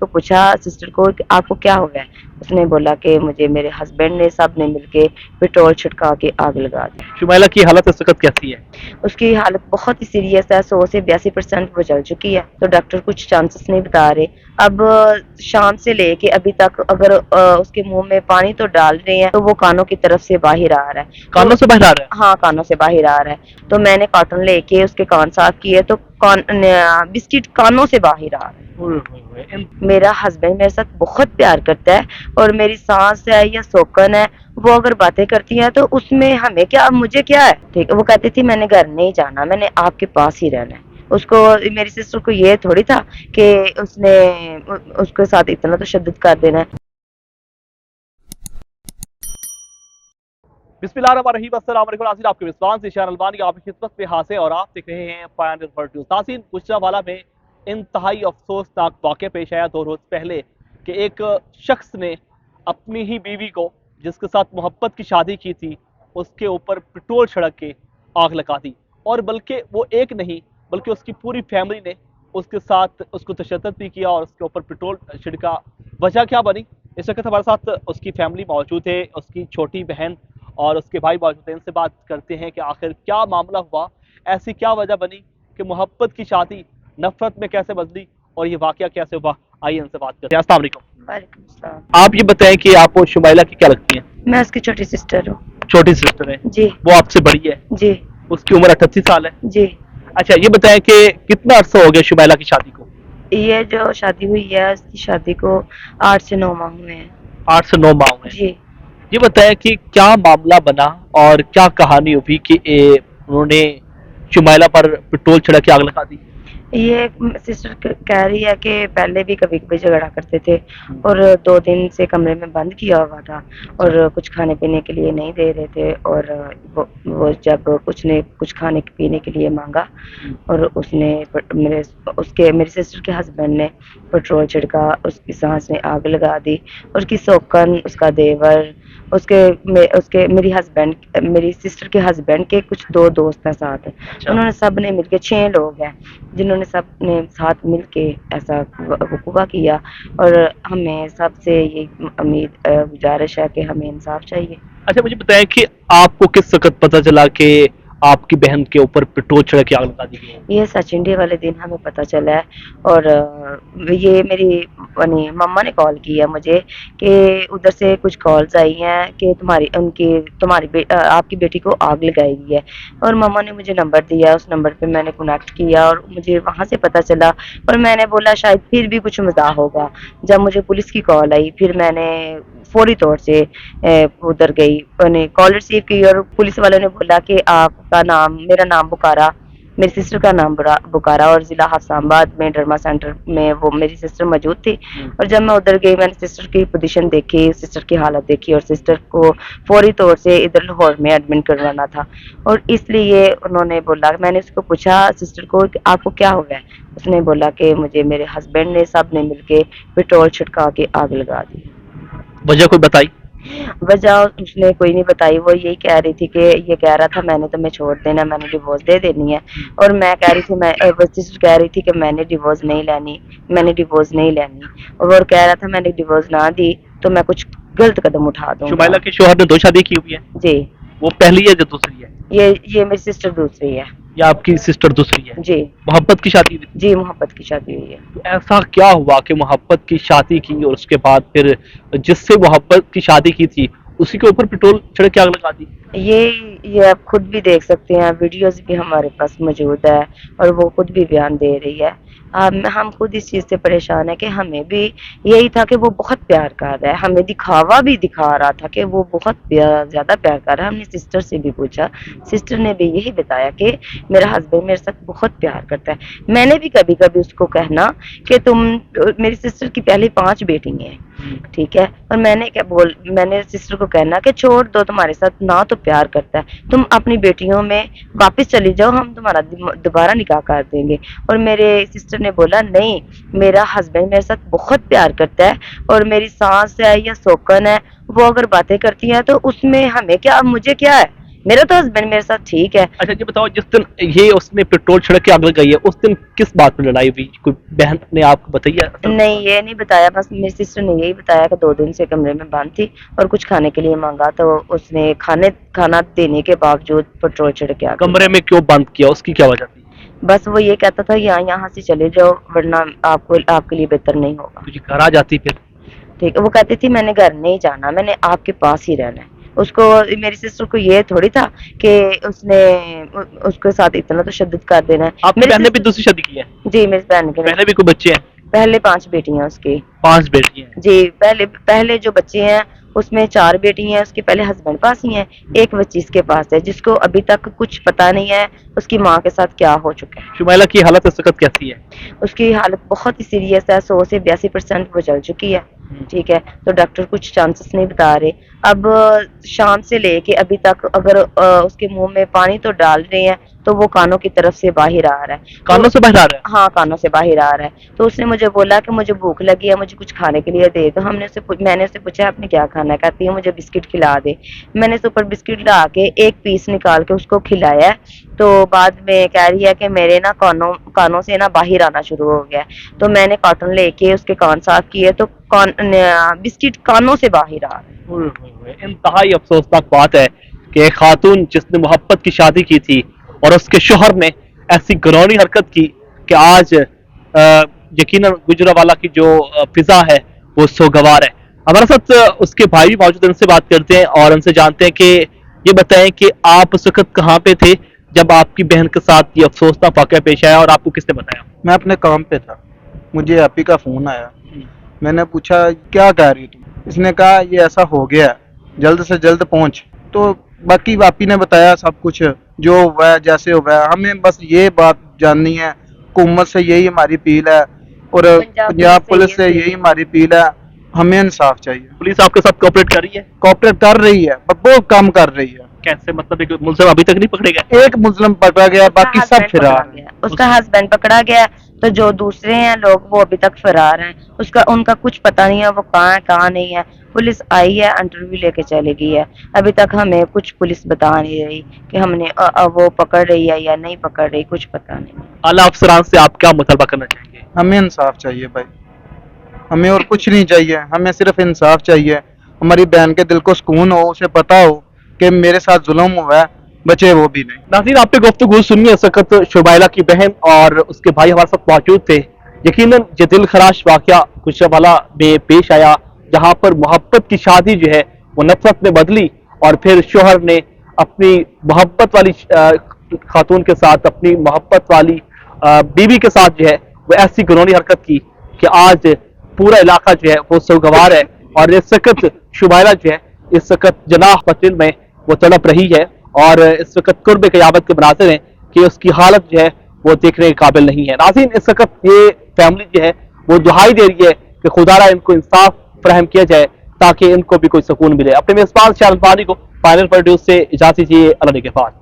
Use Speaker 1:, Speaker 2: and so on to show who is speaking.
Speaker 1: کو پوچھا سسٹر کو کہ آپ کو کیا ہوا ہے، اس نے بولا کہ مجھے میرے ہسبینڈ نے سب نے مل کے پیٹرول چھڑکا کے آگ لگا دی۔
Speaker 2: شمائلہ کی حالت اس وقت کیسی ہے؟
Speaker 1: اس کی حالت بہت ہی سیریس ہے، 100 سے 82% وہ جل چکی ہے، تو ڈاکٹر کچھ چانسز نہیں بتا رہے۔ اب شام سے لے کے ابھی تک اگر اس کے منہ میں پانی تو ڈال رہے ہیں تو وہ کانوں کی طرف سے باہر آ رہا ہے،
Speaker 2: کانوں سے باہر آ رہا
Speaker 1: ہاں کانوں سے باہر آ رہا ہے، تو میں نے کاٹن لے کے اس کے کان صاف کیے تو بسکٹ کانوں سے باہر آ رہا ہے۔ میرا ہسبینڈ میرے ساتھ بہت پیار کرتا ہے، اور میری سانس ہے یا سوکن ہے، وہ اگر باتیں کرتی ہیں تو اس میں ہمیں کیا، مجھے کیا ہے، ٹھیک ہے۔ وہ کہتی تھی میں نے گھر نہیں جانا، میں نے آپ کے پاس ہی رہنا ہے۔ اس کو، میری سسٹر کو یہ تھوڑی تھا کہ اس نے اس کے ساتھ اتنا تشدد کر دینا ہے۔
Speaker 2: بسم اللہ الرحمن الرحیم، السلام علیکم ناظرین، آپ کے وسوان سے شہر البانی آپ کی خدمت میں حاضر اور آپ دیکھ رہے ہیں پائنیئر ورلڈ نیوز۔ ناظرین، گجرانوالہ میں انتہائی افسوسناک واقعہ پیش آیا 2 روز پہلے کہ ایک شخص نے اپنی ہی بیوی کو، جس کے ساتھ محبت کی شادی کی تھی، اس کے اوپر پٹرول چھڑک کے آگ لگا دی، اور بلکہ وہ ایک نہیں بلکہ اس کی پوری فیملی نے اس کے ساتھ اس کو تشدد بھی کیا اور اس کے اوپر پٹرول چھڑکا۔ وجہ کیا بنی؟ اس وقت ہمارے ساتھ اس کی فیملی موجود ہے، اس کی چھوٹی بہن اور اس کے بھائی موجود ہیں۔ ان سے بات کرتے ہیں کہ آخر کیا معاملہ ہوا، ایسی کیا وجہ بنی کہ محبت کی شادی نفرت میں کیسے بدلی، اور یہ واقعہ کیسے ہوا۔ آئیے ان سے بات کرتے ہیں۔ السلام علیکم۔
Speaker 1: وعلیکم السلام۔
Speaker 2: آپ یہ بتائیں کہ آپ کو شمائلہ کی کیا لگتی ہیں؟
Speaker 1: میں اس کی چھوٹی سسٹر ہوں۔
Speaker 2: چھوٹی سسٹر ہے؟
Speaker 1: جی
Speaker 2: وہ آپ سے بڑی ہے؟
Speaker 1: جی
Speaker 2: اس کی عمر 38 سال ہے؟
Speaker 1: جی۔
Speaker 2: اچھا، یہ بتائیں کہ کتنا عرصہ ہو گیا شمائلہ کی شادی کو؟
Speaker 1: یہ جو شادی ہوئی ہے اس کی شادی کو 8 سے 9 ماہ ہوئے ہیں۔
Speaker 2: 8 سے 9 ماہ ہوئے ہیں۔
Speaker 1: جی۔
Speaker 2: یہ بتائیں کہ کیا معاملہ بنا اور کیا کہانی ہوئی کہ انہوں نے شمائلہ پر پٹرول چھڑک کے آگ لگا دی؟
Speaker 1: یہ سسٹر کہہ رہی ہے کہ پہلے بھی کبھی کبھی جھگڑا کرتے تھے، اور 2 دن سے کمرے میں بند کیا ہوا تھا، اور کچھ کھانے پینے کے لیے نہیں دے رہے تھے، اور وہ جب کچھ کھانے پینے کے لیے مانگا، اور اس نے میری سسٹر کے ہسبینڈ نے پٹرول چھڑکا، اس کی سانس نے آگ لگا دی، اس کی سوکن، اس کا دیور، میری سسٹر کے ہسبینڈ کے کچھ 2 دوست ہیں ساتھ، انہوں نے سب نے مل کے 6 لوگ ہیں جنہوں نے سب نے ساتھ مل کے ایسا وقوع کیا، اور ہمیں سب سے یہ گزارش ہے کہ ہمیں انصاف چاہیے۔
Speaker 2: اچھا، مجھے بتائیں کہ آپ کو کس وقت پتہ چلا کہ آپ کی بہن کے اوپر پٹرول چھڑک کے آگ لگا دی گئی؟
Speaker 1: یہ سچن ڈے والے دن ہمیں پتہ چلا ہے، اور یہ میری مما نے کال کیا مجھے کہ ادھر سے کچھ کالز آئی ہیں کہ آپ کی بیٹی کو آگ لگائی گئی ہے، اور مما نے مجھے نمبر دیا، اس نمبر پہ میں نے کنیکٹ کیا اور مجھے وہاں سے پتہ چلا، اور میں نے بولا شاید پھر بھی کچھ مزاح ہوگا۔ جب مجھے پولیس کی کال آئی پھر میں نے فوری طور سے ادھر گئی، کال ریسیو کی، اور پولیس والوں نے بولا کہ آپ کا نام، میرا نام بکارا، میری سسٹر کا نام بکارا، اور ضلع حفصہ آباد میں ڈرما سینٹر میں وہ میری سسٹر موجود تھی، اور جب میں ادھر گئی میں نے سسٹر کی پوزیشن دیکھی، سسٹر کی حالت دیکھی، اور سسٹر کو فوری طور سے ادھر لاہور میں ایڈمٹ کروانا تھا، اور اس لیے انہوں نے بولا، میں نے اس کو پوچھا سسٹر کو کہ آپ کو کیا ہوا ہے، اس نے بولا کہ مجھے میرے ہسبینڈ نے سب نے مل کے پٹرول چھڑکا کے آگ لگا دی۔
Speaker 2: وجہ کوئی بتائی؟
Speaker 1: وجہ اس نے کوئی نہیں بتائی، وہ یہی کہہ رہی تھی کہ یہ کہہ رہا تھا میں نے تمہیں چھوڑ دینا، میں نے ڈیورس دے دینی ہے، اور میں کہہ رہی تھی سسٹر کہہ رہی تھی کہ میں نے ڈیورس نہیں لینی، اور وہ کہہ رہا تھا میں نے ڈیورس نہ دی تو میں کچھ غلط قدم اٹھا دوں گا۔
Speaker 2: شمائلہ کے شوہر نے 2 شادی کی ہوئی ہے؟
Speaker 1: جی۔
Speaker 2: وہ پہلی ہے جو دوسری ہے؟
Speaker 1: یہ میری سسٹر دوسری ہے۔
Speaker 2: یا آپ کی سسٹر دوسری ہے؟
Speaker 1: جی
Speaker 2: محبت کی شادی ہوئی؟
Speaker 1: جی، محبت کی شادی ہوئی ہے۔
Speaker 2: تو ایسا کیا ہوا کہ محبت کی شادی کی اور اس کے بعد پھر جس سے محبت کی شادی کی تھی اسی کے اوپر پٹرول چھڑک کے آگ لگا دی؟
Speaker 1: یہ آپ خود بھی دیکھ سکتے ہیں، ویڈیوز بھی ہمارے پاس موجود ہے، اور وہ خود بھی بیان دے رہی ہے۔ ہم خود اس چیز سے پریشان ہیں کہ ہمیں بھی یہی تھا کہ وہ بہت پیار کر رہا ہے، ہمیں دکھاوا بھی دکھا رہا تھا کہ وہ بہت زیادہ پیار کر رہا ہے۔ ہم نے سسٹر سے بھی پوچھا، سسٹر نے بھی یہی بتایا کہ میرا ہسبینڈ میرے ساتھ بہت پیار کرتا ہے۔ میں نے بھی کبھی کبھی اس کو کہنا کہ میری سسٹر کی پہلے 5 بیٹی ہیں، ٹھیک ہے، اور میں نے سسٹر کو کہنا کہ چھوڑ دو، تمہارے ساتھ نہ تو پیار کرتا ہے، تم اپنی بیٹیوں میں واپس چلی جاؤ، ہم تمہارا دوبارہ نکاح کر دیں گے، اور میرے سسٹر نے بولا نہیں، میرا ہسبینڈ میرے ساتھ بہت پیار کرتا ہے، اور میری سانس ہے یا سوکن ہے، وہ اگر باتیں کرتی ہیں تو اس میں ہمیں کیا، مجھے کیا ہے، میرا تو ہسبینڈ میرے ساتھ ٹھیک ہے.
Speaker 2: اچھا یہ بتاؤ، جس دن یہ اس نے پیٹرول چھڑک کے آگ لگائی ہے اس دن کس بات پہ لڑائی ہوئی؟ کوئی بہن نے آپ کو بتائی ہے؟
Speaker 1: نہیں یہ نہیں بتایا، بس میری سسٹر نے یہی بتایا کہ 2 دن سے کمرے میں بند تھی اور کچھ کھانے کے لیے مانگا تو اس نے کھانا دینے کے باوجود پیٹرول چھڑک کے آگ
Speaker 2: کمرے میں کیوں بند کیا، اس کی کیا وجہ تھی؟
Speaker 1: بس وہ یہ کہتا تھا یہاں سے چلے جاؤ ورنہ آپ کے لیے بہتر نہیں ہوگا.
Speaker 2: تجھے گھر آ جاتی پھر؟
Speaker 1: ٹھیک ہے، وہ کہتی تھی میں نے گھر نہیں جانا، میں نے آپ کے پاس ہی رہنا ہے. اس کو میری سسٹر کو یہ تھوڑی تھا کہ اس کے ساتھ اتنا تشدد کر دینا ہے.
Speaker 2: آپ کی بہن نے بھی دوسری شادی کی ہے؟
Speaker 1: جی میری بہن کے
Speaker 2: پہلے بھی کوئی بچے ہیں؟
Speaker 1: پہلے 5 بیٹی ہیں اس کی.
Speaker 2: 5 بیٹی ہیں؟
Speaker 1: جی پہلے جو بچے ہیں اس میں 4 بیٹی ہیں، اس کے پہلے ہسبینڈ پاس ہی ہیں، ایک بچی اس کے پاس ہے جس کو ابھی تک کچھ پتا نہیں ہے اس کی ماں کے ساتھ کیا ہو چکا ہے.
Speaker 2: شمائلہ کی حالت اس وقت کیسی ہے؟
Speaker 1: اس کی حالت بہت ہی سیریس ہے، 100 سے 82% وہ چل چکی ہے. ٹھیک ہے، تو ڈاکٹر کچھ چانسز نہیں بتا رہے. اب شام سے لے کے ابھی تک اگر اس کے منہ میں پانی تو ڈال رہے ہیں تو وہ کانوں کی طرف سے باہر آ رہا ہے.
Speaker 2: کانوں سے باہر آ رہا ہے؟
Speaker 1: ہاں کانوں سے باہر آ رہا ہے. تو اس نے مجھے بولا کہ مجھے بھوک لگی ہے، مجھے کچھ کھانے کے لیے دے. تو میں نے اسے پوچھا آپ نے کیا کھانا ہے؟ کہتی ہے مجھے بسکٹ کھلا دے. میں نے اس اوپر بسکٹ لا کے ایک پیس نکال کے اس کو کھلایا ہے. تو بعد میں کہہ رہی ہے کہ میرے نا کانوں سے نا باہر آنا شروع ہو گیا. تو میں نے کاٹن لے کے اس کے کان صاف کیے تو بسکٹ کانوں سے باہر آ رہا ہے.
Speaker 2: انتہائی افسوسناک بات ہے کہ ایک خاتون جس نے محبت کی شادی کی تھی اور اس کے شوہر نے ایسی گھناؤنی حرکت کی کہ آج یقیناً گجرانوالہ کی جو فضا ہے وہ سوگوار ہے. ہمارے ساتھ اس کے بھائی بھی موجود ہیں، ان سے بات کرتے ہیں اور ان سے جانتے ہیں کہ یہ بتائیں کہ آپ اس وقت کہاں پہ تھے جب آپ کی بہن کے ساتھ یہ افسوسناک واقعہ پیش آیا اور آپ کو کس نے بتایا؟
Speaker 3: میں اپنے کام پہ تھا، مجھے ایپی کا فون آیا. میں نے پوچھا کیا کہہ رہی تم؟ اس نے کہا یہ ایسا ہو گیا ہے، جلد سے جلد پہنچ. تو باقی ایپی نے بتایا سب کچھ جو ہوا ہے جیسے ہوا ہے. ہمیں بس یہ بات جاننی ہے، حکومت سے یہی ہماری اپیل ہے اور پنجاب پولیس سے یہی ہماری اپیل ہے، ہمیں انصاف چاہیے.
Speaker 2: پولیس آپ کے ساتھ کوآپریٹ کر رہی ہے؟
Speaker 3: کوآپریٹ کر رہی ہے، بہت کام کر رہی ہے.
Speaker 2: کیسے مطلب ایک ملزم ابھی تک نہیں پکڑے گئے؟
Speaker 3: ایک مظلم پکڑا گیا، باقی سب فرار ہیں.
Speaker 1: اس کا ہسبینڈ پکڑا گیا تو جو دوسرے ہیں لوگ وہ ابھی تک فرار ہیں. ان کا کچھ پتہ نہیں ہے وہ کہاں ہے کہاں نہیں ہے. پولیس آئی ہے انٹرویو لے کے چلے گئی ہے. ابھی تک ہمیں کچھ پولیس بتا نہیں رہی کہ ہم نے وہ پکڑ رہی ہے یا نہیں پکڑ رہی، کچھ پتہ نہیں.
Speaker 2: اعلیٰ افسران سے آپ کیا مطالبہ کرنا چاہیں گے؟
Speaker 3: ہمیں انصاف چاہیے بھائی، ہمیں اور کچھ نہیں چاہیے، ہمیں صرف انصاف چاہیے. ہماری بہن کے دل کو سکون ہو، اسے پتا ہو کہ میرے ساتھ ظلم ہوا ہے، بچے وہ بھی نہیں.
Speaker 2: ناظرین آپ نے گفتگو سنی ہے. اس وقت شمائلہ کی بہن اور اس کے بھائی ہمارے ساتھ موجود تھے. یقیناً یہ دل خراش واقعہ گجرانوالہ میں پیش آیا جہاں پر محبت کی شادی جو ہے وہ نفرت میں بدلی اور پھر شوہر نے اپنی محبت والی خاتون کے ساتھ، اپنی محبت والی بیوی کے ساتھ جو ہے وہ ایسی گھناؤنی حرکت کی کہ آج پورا علاقہ جو ہے وہ سوگوار ہے. اور اس وقت شمائلہ جو ہے اس وقت جناح قتل میں وہ تڑپ رہی ہے اور اس وقت قرب قیامت کے مناظر ہیں کہ اس کی حالت جو ہے وہ دیکھنے کے قابل نہیں ہے. ناظرین اس وقت یہ فیملی جو ہے وہ دعائی دے رہی ہے کہ خدا را ان کو انصاف فراہم کیا جائے تاکہ ان کو بھی کوئی سکون ملے. اپنے میزبان شاہ البانی کو فائنل پروڈیوس سے اجازت دیجیے. اللہ کے پاس.